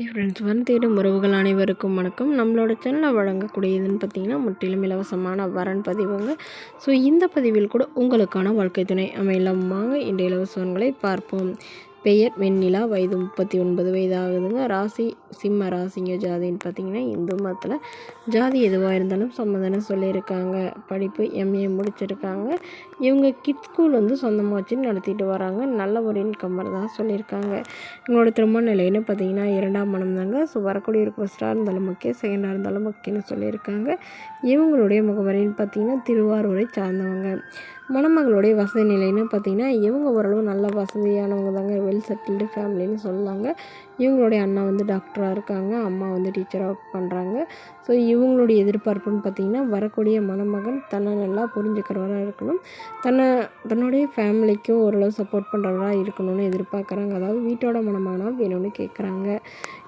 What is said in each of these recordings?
Friends தேடும் உறவுகள் அனைவருக்கும் வணக்கம். நம்மளோட சேனலில் வழங்கக்கூடியதுன்னு பார்த்தீங்கன்னா முற்றிலும் இலவசமான வரன் பதிவுங்க. ஸோ இந்த பதிவில் கூட உங்களுக்கான வாழ்க்கை துணை அமையலாம். வாங்க இன்றைய இலவசங்களை பார்ப்போம். பெயர் வெண்ணிலா, வயது 39 வயது ஆகுதுங்க. ராசி சிம்ம ராசிங்க. ஜாதின்னு பார்த்தீங்கன்னா இந்து மதத்தில் ஜாதி எதுவாக இருந்தாலும் சம்மதம்னு சொல்லியிருக்காங்க. படிப்பு எம்ஏ முடிச்சிருக்காங்க. இவங்க கிட்ஸ் ஸ்கூல் சொந்தமாக வச்சு நடத்திட்டு வராங்க. நல்ல ஒரு இன்கம் தான் சொல்லியிருக்காங்க. இவங்களோட திருமண நிலைன்னு பார்த்தீங்கன்னா 2ஆம் மனம் தாங்க. ஸோ வரக்கூடிய ஒரு ஃபஸ்ட்டாக இருந்தாலும் முக்கியம், செகண்டாக இருந்தாலும் முக்கியம்னு சொல்லியிருக்காங்க. இவங்களுடைய முகவரின்னு பார்த்தீங்கன்னா திருவாரூரை சார்ந்தவங்க. மணமகளுடைய வசதி நிலைன்னு பார்த்தீங்கன்னா இவங்க ஓரளவு நல்ல வசதியானவங்க தாங்க. வெல் செட்டில்டு ஃபேமிலின்னு சொல்லலாங்க. இவங்களுடைய அண்ணா டாக்டராக இருக்காங்க. அம்மா டீச்சராக ஒர்க் பண்ணுறாங்க. ஸோ இவங்களுடைய எதிர்பார்ப்புன்னு பார்த்தீங்கன்னா வரக்கூடிய மணமகன் தன்னை நல்லா புரிஞ்சுக்கிறவராக இருக்கணும். தன்னுடைய ஃபேமிலிக்கும் ஓரளவு சப்போர்ட் பண்ணுறவராக இருக்கணும்னு எதிர்பார்க்குறாங்க. அதாவது வீட்டோட மணமகனாக வேணும்னு கேட்குறாங்க.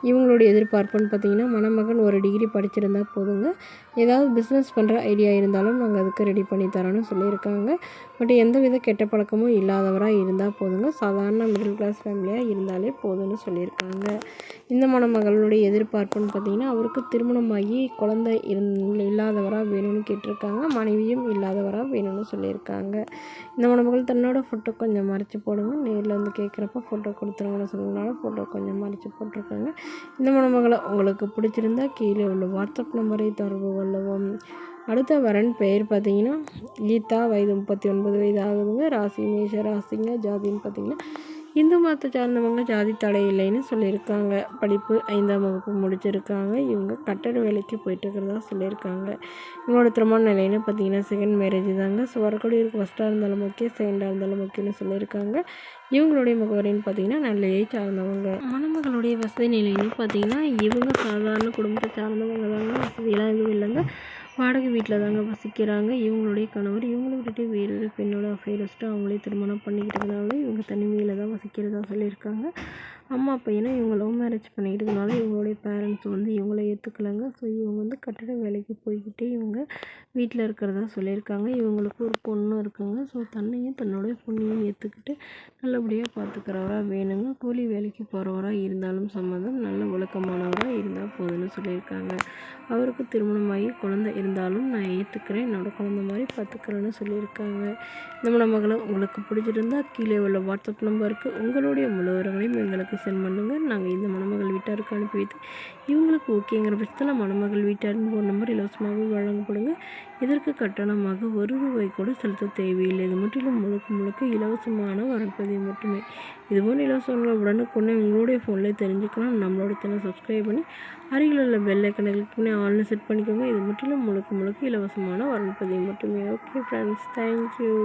இவங்களுடைய எதிர்பார்ப்புன்னு பார்த்தீங்கன்னா மணமகன் ஒரு டிகிரி படிச்சிருந்தா போதுங்க. ஏதாவது பிஸ்னஸ் பண்ணுற ஐடியா இருந்தாலும் நாங்கள் அதுக்கு ரெடி பண்ணி தரோன்னு சொல்லியிருக்காங்க. பட் எந்தவித கெட்ட பழக்கமும் இல்லாதவராக இருந்தால் போதுங்க. சாதாரண மிடில் கிளாஸ் ஃபேமிலியாக இருந்தாலே போதும்னு சொல்லியிருக்காங்க. இந்த மணமகளுடைய எதிர்பார்ப்புன்னு பார்த்தீங்கன்னா அவருக்கு திருமணமாகி குழந்தை இல்லாதவராக வேணும்னு கேட்டிருக்காங்க. மனைவியும் இல்லாதவராக வேணும்னு சொல்லியிருக்காங்க. இந்த மணமகள் தன்னோட ஃபோட்டோ கொஞ்சம் மறைச்சி போடுங்க. நேரில் கேட்குறப்ப ஃபோட்டோ கொடுத்துருங்கன்னு சொன்னதுனால ஃபோட்டோ கொஞ்சம் மறைச்சி போட்டிருக்காங்க. இந்த மணமகளை உங்களுக்கு பிடிச்சிருந்தா கீழே உள்ள வாட்ஸ்அப் நம்பரை தொடர்பு கொள்ளவும். அடுத்த வரன் பெயர் பார்த்தீங்கன்னா கீதா, வயது 39 வயது ஆகுதுங்க. ராசி மேஷ ராசிங்க. ஜாதின்னு பார்த்தீங்கன்னா இந்து மதத்தை சார்ந்தவங்க. ஜாதி தடை இல்லைன்னு சொல்லியிருக்காங்க. படிப்பு 5ஆம் வகுப்பு முடிச்சிருக்காங்க. இவங்க கட்டட வேலைக்கு போயிட்டு இருக்கிறதா சொல்லியிருக்காங்க. இவங்களோட திருமண நிலைன்னு பார்த்தீங்கன்னா செகண்ட் மேரேஜ் தாங்க. ஸோ வரக்கூடிய ஃபஸ்ட்டாக இருந்தாலும் முக்கியம், செகண்டாக இருந்தாலும் முக்கியம்னு சொல்லியிருக்காங்க. இவங்களுடைய முகவரின்னு பார்த்தீங்கன்னா நெல்லையை சார்ந்தவங்க. மணமகளுடைய வசதி நிலைன்னு பார்த்தீங்கன்னா இவங்க சாதாரண குடும்பத்தை சார்ந்தவங்க தாங்க. வசதியெல்லாம் எதுவும் இல்லைங்க. வாடகை வீட்டில் தாங்க வசிக்கிறாங்க. இவங்களுடைய கணவர் இவங்களை விட்டுட்டு வேறொரு பெண்ணோட அஃபேர் வச்சுட்டு அவங்களே திருமணம் பண்ணிக்கிட்டதுனால இவங்க தனிமையில் தான் வசிக்கிறதா சொல்லியிருக்காங்க. அம்மா பையனை இவங்க லவ் மேரேஜ் பண்ணிக்கிட்டதுனால இவங்களுடைய பேரண்ட்ஸ் இவங்கள ஏற்றுக்கலைங்க. ஸோ இவங்க கட்டட வேலைக்கு போய்கிட்டே இவங்க வீட்டில் இருக்கிறதா சொல்லியிருக்காங்க. இவங்களுக்கு ஒரு பொண்ணு இருக்குங்க. ஸோ தன்னையும் தன்னுடைய பொண்ணையும் ஏற்றுக்கிட்டு நல்லபடியாக பார்த்துக்கிறவராக வேணுங்க. கூலி வேலைக்கு போகிறவராக இருந்தாலும் சம்மதம். நல்ல ஒழுக்கமானவராக இருந்தால் போதும்னு சொல்லியிருக்காங்க. அவருக்கு திருமணமாகி குழந்தை இருந்தாலும் நான் ஏற்றுக்கிறேன், என்னோடய குழந்தை மாதிரி பார்த்துக்கிறேன்னு சொல்லியிருக்காங்க. இந்த மணமகளை உங்களுக்கு பிடிச்சிருந்தா கீழே உள்ள வாட்ஸ்அப் நம்பருக்கு உங்களுடைய முழு விவரங்களையும் எங்களுக்கு சென்ட் பண்ணுங்கள். நாங்கள் இந்த மணமகள் வீட்டாருக்கு அனுப்பி வைத்து இவங்களுக்கு ஓகேங்கிற பட்சத்தில் மணமகள் வீட்டாரின் ஃபோன் நம்பர் இலவசமாக வழங்கப்படுங்க. இதற்கு கட்டணமாக ₹1 கூட செலுத்த தேவையில்லை. இது முற்றிலும் முழுக்க இலவசமான வரப்பதிவு மட்டுமே. இதுபோல் இலவசங்களை உடனுக்குடனே உங்களுடைய ஃபோனில் தெரிஞ்சுக்கலாம். நம்மளோட சேனல் சப்ஸ்கிரைப் பண்ணி அருகில் உள்ள பெல் ஐக்கனை கிளிக் பண்ணி ஆல்னு செட் பண்ணிக்கோங்க. இது முற்றிலும் முழுக்க இலவசமான வரப்பதிவு மட்டுமே. Okay friends, thank you.